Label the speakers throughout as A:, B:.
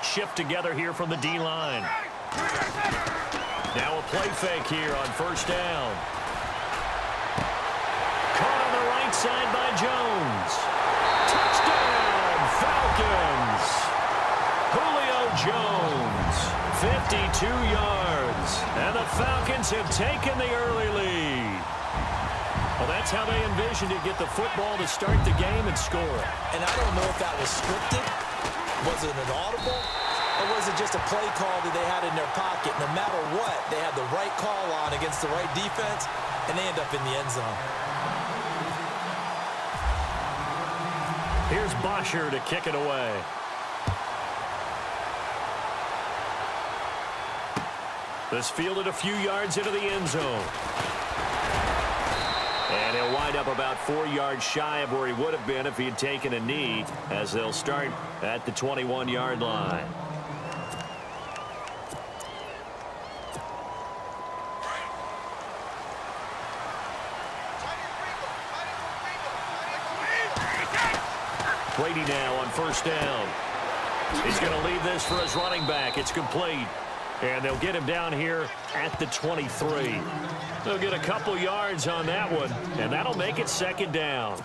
A: shift together here from the D-line. Now a play fake here on first down. Caught on the right side by Jones. Touchdown, Falcons. Julio Jones, 52 yards. And the Falcons have taken the early lead. Well, that's how they envisioned it, get the football to start the game and score.
B: And I don't know if that was scripted. Was it an audible? Or was it just a play call that they had in their pocket? No matter what, they had the right call on against the right defense, and they end up in the end zone.
A: Here's Bosher to kick it away. This fielded a few yards into the end zone. And he'll wind up about 4 yards shy of where he would have been if he had taken a knee, as they'll start at the 21-yard line. Brady now on first down. He's going to leave this for his running back. It's complete. And they'll get him down here at the 23. They'll get a couple yards on that one, and that'll make it second down.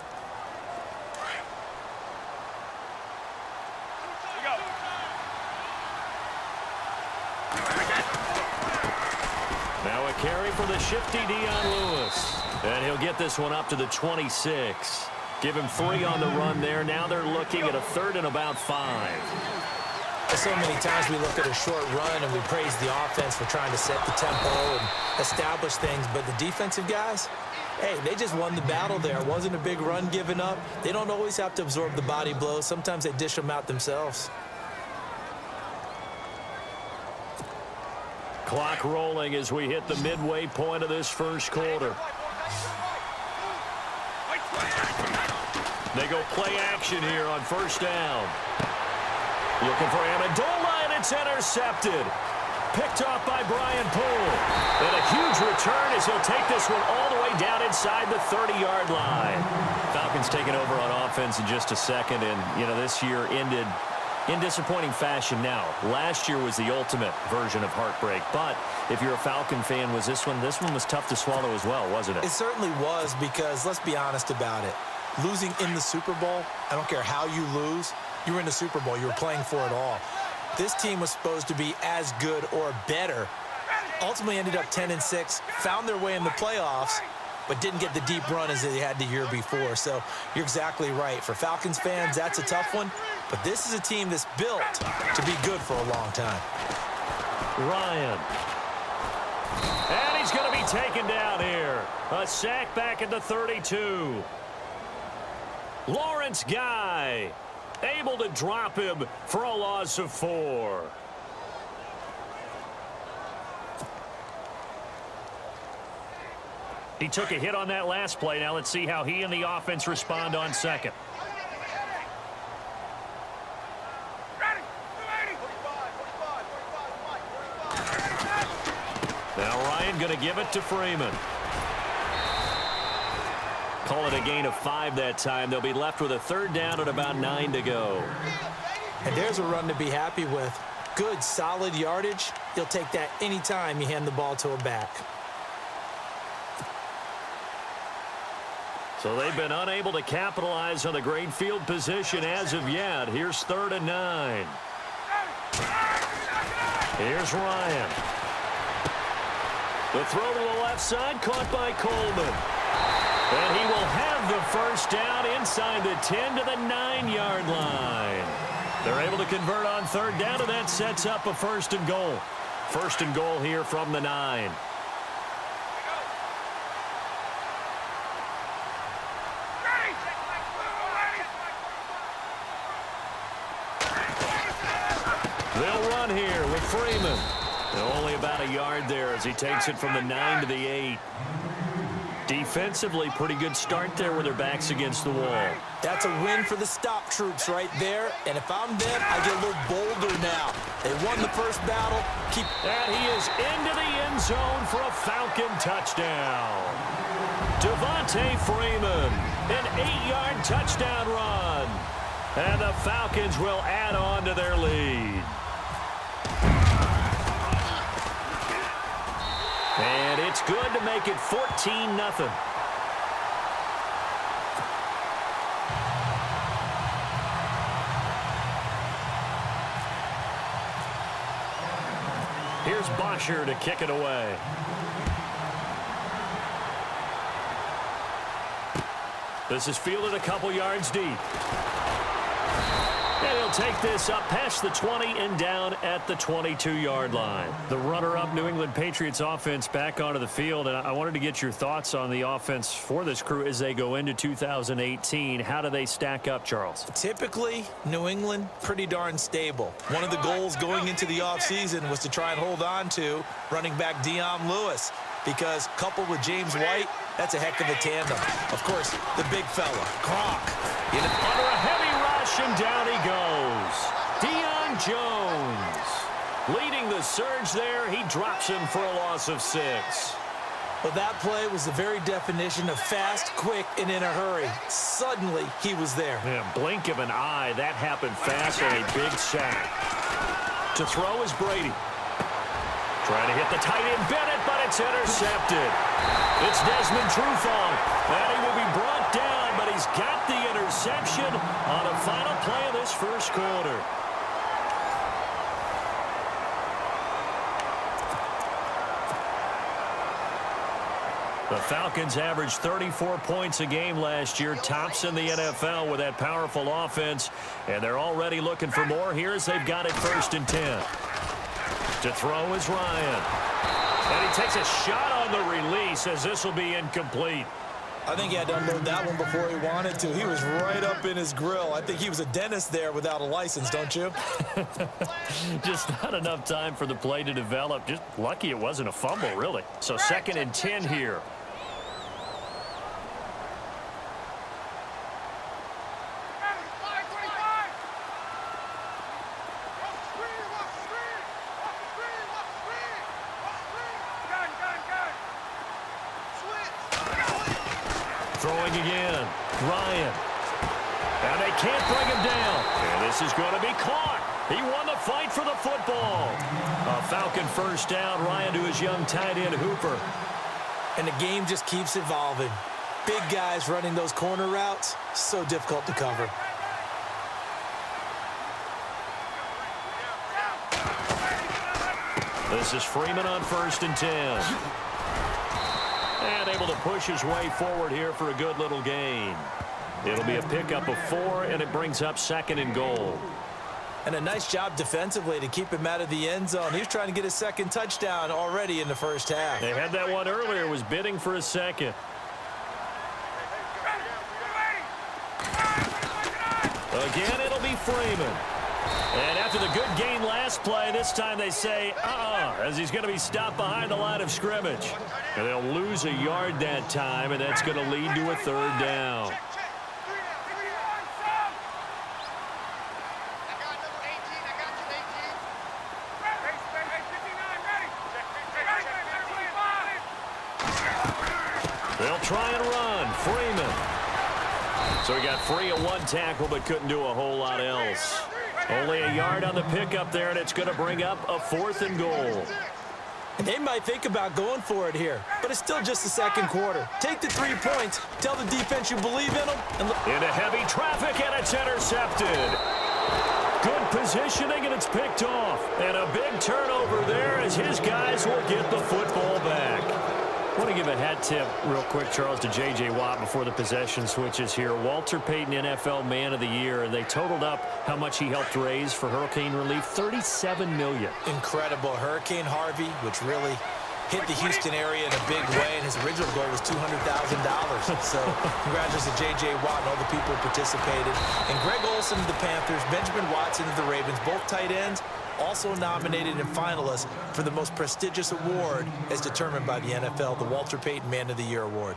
A: Now a carry for the shifty Dion Lewis. And he'll get this one up to the 26. Give him 3 on the run there. Now they're looking at a 3rd and about 5.
B: So many times we look at a short run and we praise the offense for trying to set the tempo and establish things. But the defensive guys, hey, they just won the battle there. It wasn't a big run given up. They don't always have to absorb the body blows. Sometimes they dish them out themselves.
A: Clock rolling as we hit the midway point of this first quarter. They go play action here on first down. Looking for Amendola, and it's intercepted. Picked off by Brian Poole. And a huge return as he'll take this one all the way down inside the 30-yard line. Falcons taking over on offense in just a second, and, you know, this year ended in disappointing fashion now. Last year was the ultimate version of heartbreak, but if you're a Falcon fan, was this one was tough to swallow as well, wasn't it?
B: It certainly was, because let's be honest about it. Losing in the Super Bowl, I don't care how you lose, you were in the Super Bowl. You were playing for it all. This team was supposed to be as good or better. Ultimately ended up 10-6, found their way in the playoffs, but didn't get the deep run as they had the year before. So you're exactly right. For Falcons fans, that's a tough one. But this is a team that's built to be good for a long time.
A: Ryan. And he's going to be taken down here. A sack back at the 32. Lawrence Guy able to drop him for a loss of 4. He took a hit on that last play. Now let's see how he and the offense respond on second. Now Ryan going to give it to Freeman. Call it a gain of 5 that time. They'll be left with a 3rd down and about 9 to go.
B: And there's a run to be happy with. Good, solid yardage. You'll take that anytime you hand the ball to a back.
A: So they've been unable to capitalize on the great field position as of yet. Here's 3rd and 9. Here's Ryan. The throw to the left side, caught by Coleman. And he will have the first down inside the 10 to the 9-yard line. They're able to convert on 3rd down, and that sets up a 1st and goal. 1st and goal here from the 9. They'll run here with Freeman. Only about a yard there as he takes it from the 9 to the 8. Defensively, pretty good start there with their backs against the wall.
B: That's a win for the stop troops right there. And if I'm them, I get a little bolder now. They won the first battle.
A: And he is into the end zone for a Falcon touchdown. Devontae Freeman, an 8-yard touchdown run. And the Falcons will add on to their lead. And it's good to make it 14-0. Here's Bosher to kick it away. This is fielded a couple yards deep. And he'll take this up past the 20 and down at the 22-yard line. The runner-up New England Patriots offense back onto the field, and I wanted to get your thoughts on the offense for this crew as they go into 2018. How do they stack up, Charles?
B: Typically, New England, pretty darn stable. One of the goals going into the offseason was to try and hold on to running back Dion Lewis, because coupled with James White, that's a heck of a tandem. Of course, the big fella, Gronk.
A: Under a heavy rush, and down he goes. Deion Jones leading the surge there. He drops him for a loss of 6.
B: Well, that play was the very definition of fast, quick, and in a hurry. Suddenly, he was there.
A: Yeah, blink of an eye. That happened fast and a big sack. To throw is Brady. Trying to hit the tight end Bennett, but it's intercepted. It's Desmond Trufant, and he will be brought down, but he's got the interception on the final play of this first quarter. The Falcons averaged 34 points a game last year, tops in the NFL with that powerful offense, and they're already looking for more here as they've got it 1st and 10. To throw is Ryan. And he takes a shot on the release as this will be incomplete.
B: I think he had to unload that one before he wanted to. He was right up in his grill. I think he was a dentist there without a license, don't you?
A: Just not enough time for the play to develop. Just lucky it wasn't a fumble, really. So 2nd and 10 here. Throwing again. Ryan. And they can't bring him down. And this is going to be caught. He won the fight for the football. A Falcon 1st down. Ryan to his young tight end, Hooper.
B: And the game just keeps evolving. Big guys running those corner routes, so difficult to cover.
A: This is Freeman on 1st and 10. And able to push his way forward here for a good little gain. It'll be a pickup of 4, and it brings up 2nd and goal.
B: And a nice job defensively to keep him out of the end zone. He's trying to get his 2nd touchdown already in the first half.
A: They had that one earlier, was bidding for a 2nd. Again, it'll be Freeman. And after the good gain last play, this time they say, as he's going to be stopped behind the line of scrimmage. And they'll lose a yard that time, and that's going to lead to a 3rd down. They'll try and run. Freeman. So he got free at 1 tackle, but couldn't do a whole lot else. Only a yard on the pickup there, and it's going to bring up a 4th and goal.
B: They might think about going for it here, but it's still just the 2nd quarter. Take the 3 points, tell the defense you believe in them. And
A: into heavy traffic, and it's intercepted. Good positioning, and it's picked off. And a big turnover there as his guys will get the football back. I want to give a hat tip real quick, Charles, to J.J. Watt before the possession switches here. Walter Payton, NFL Man of the Year, and they totaled up how much he helped raise for hurricane relief, $37 million.
B: Incredible. Hurricane Harvey, which really hit the Houston area in a big way, and his original goal was $200,000. So congratulations to J.J. Watt and all the people who participated. And Greg Olsen of the Panthers, Benjamin Watson of the Ravens, both tight ends, also nominated and finalists for the most prestigious award as determined by the NFL, the Walter Payton Man of the Year Award.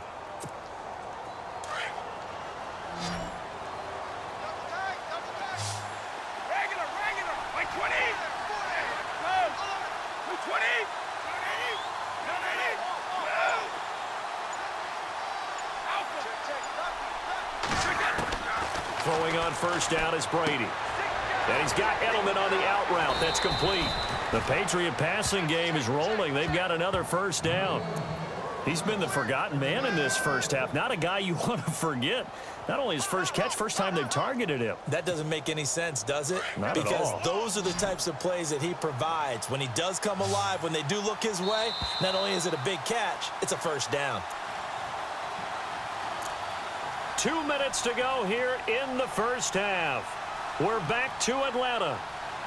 A: Throwing on 1st down is Brady. And he's got Edelman on the out route. That's complete. The Patriot passing game is rolling. They've got another first down. He's been the forgotten man in this first half. Not a guy you want to forget. Not only his first catch, first time they've targeted him.
B: That doesn't make any sense, does it?
A: Not at all.
B: Because those are the types of plays that he provides. When he does come alive, when they do look his way, not only is it a big catch, it's a first down.
A: 2 minutes to go here in the first half. We're back to Atlanta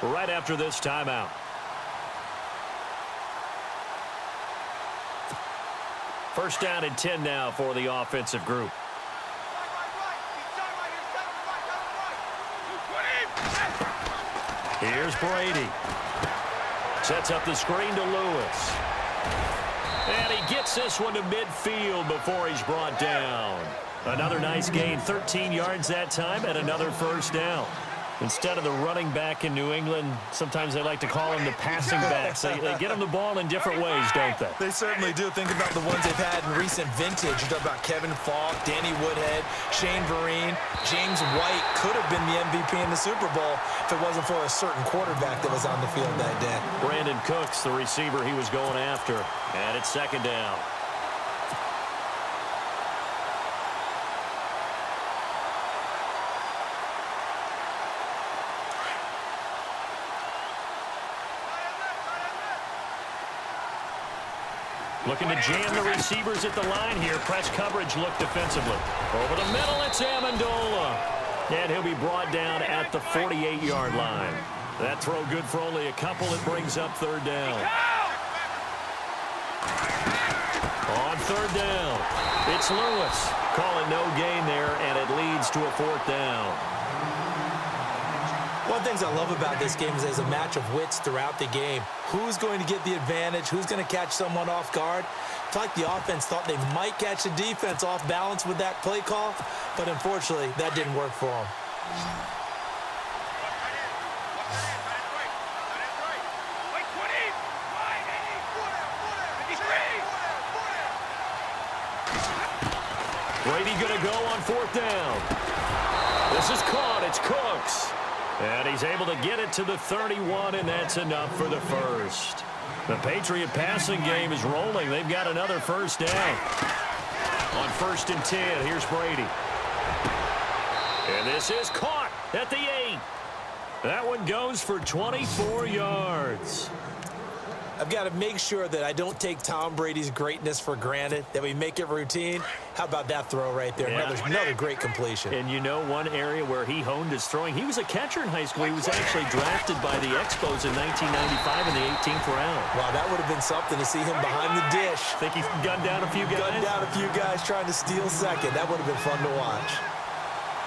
A: right after this timeout. First down and 10 now for the offensive group. Here's Brady. Sets up the screen to Lewis. And he gets this one to midfield before he's brought down. Another nice gain, 13 yards that time, and another first down. Instead of the running back in New England, sometimes they like to call them the passing backs. They get them the ball in different ways, don't they?
B: They certainly do. Think about the ones they've had in recent vintage. You talk about Kevin Falk, Danny Woodhead, Shane Vereen, James White could have been the MVP in the Super Bowl if it wasn't for a certain quarterback that was on the field that day.
A: Brandon Cooks, the receiver he was going after. And it's second down. Looking to jam the receivers at the line here. Press coverage look defensively. Over the middle, it's Amendola. And he'll be brought down at the 48-yard line. That throw good for only a couple. It brings up third down. On third down, it's Lewis. Calling no gain there, and it leads to a fourth down.
B: One of the things I love about this game is there's a match of wits throughout the game. Who's going to get the advantage? Who's going to catch someone off guard? I feel like the offense thought they might catch the defense off balance with that play call, but unfortunately, that didn't work for them.
A: Brady going to go on fourth down. This is caught. It's Cooks. And he's able to get it to the 31, and that's enough for the first. The Patriot passing game is rolling. They've got another first down. On first and 10, here's Brady. And this is caught at the 8. That one goes for 24 yards.
B: I've got to make sure that I don't take Tom Brady's greatness for granted, that we make it routine. How about that throw right there?
A: Yeah.
B: Another great completion.
A: And you know one area where he honed his throwing, he was a catcher in high school. He was actually drafted by the Expos in 1995 in the 18th round.
B: Wow, that would have been something to see him behind the dish.
A: Think he gunned down a few guys?
B: Gunned down a few guys trying to steal second. That would have been fun to watch.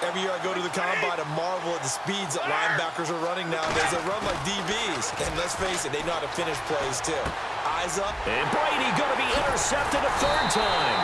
B: Every year I go to the combine and marvel at the speeds that linebackers are running nowadays. They run like DBs. And let's face it, they know how to finish plays too. Eyes up.
A: And Brady going to be intercepted a third time.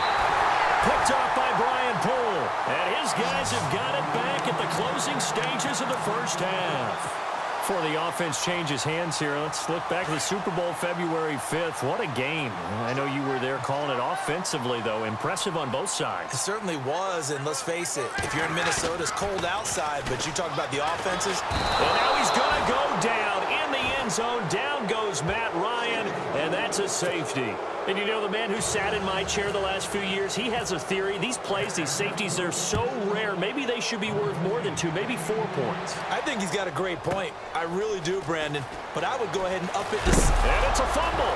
A: Picked off by Brian Poole. And his guys have got it back at the closing stages of the first half. Before the offense changes hands here, let's look back at the Super Bowl February 5th. What a game. I know you were there calling it offensively, though. Impressive on both sides.
B: It certainly was, and let's face it, if you're in Minnesota, it's cold outside, but you talk about the offenses.
A: And now he's going to go down in the end zone. Down goes Matt Ryan, and that's a safety. And you know, the man who sat in my chair the last few years, he has a theory. These plays, these safeties, they're so rare. Maybe they should be worth more than 2, maybe 4 points.
B: I think he's got a great point. I really do, Brandon. But I would go ahead and up it to...
A: And it's a fumble.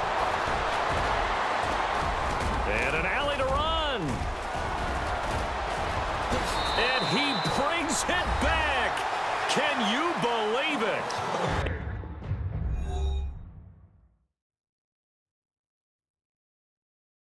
A: And an alley to run. And he brings it back. Can you believe it?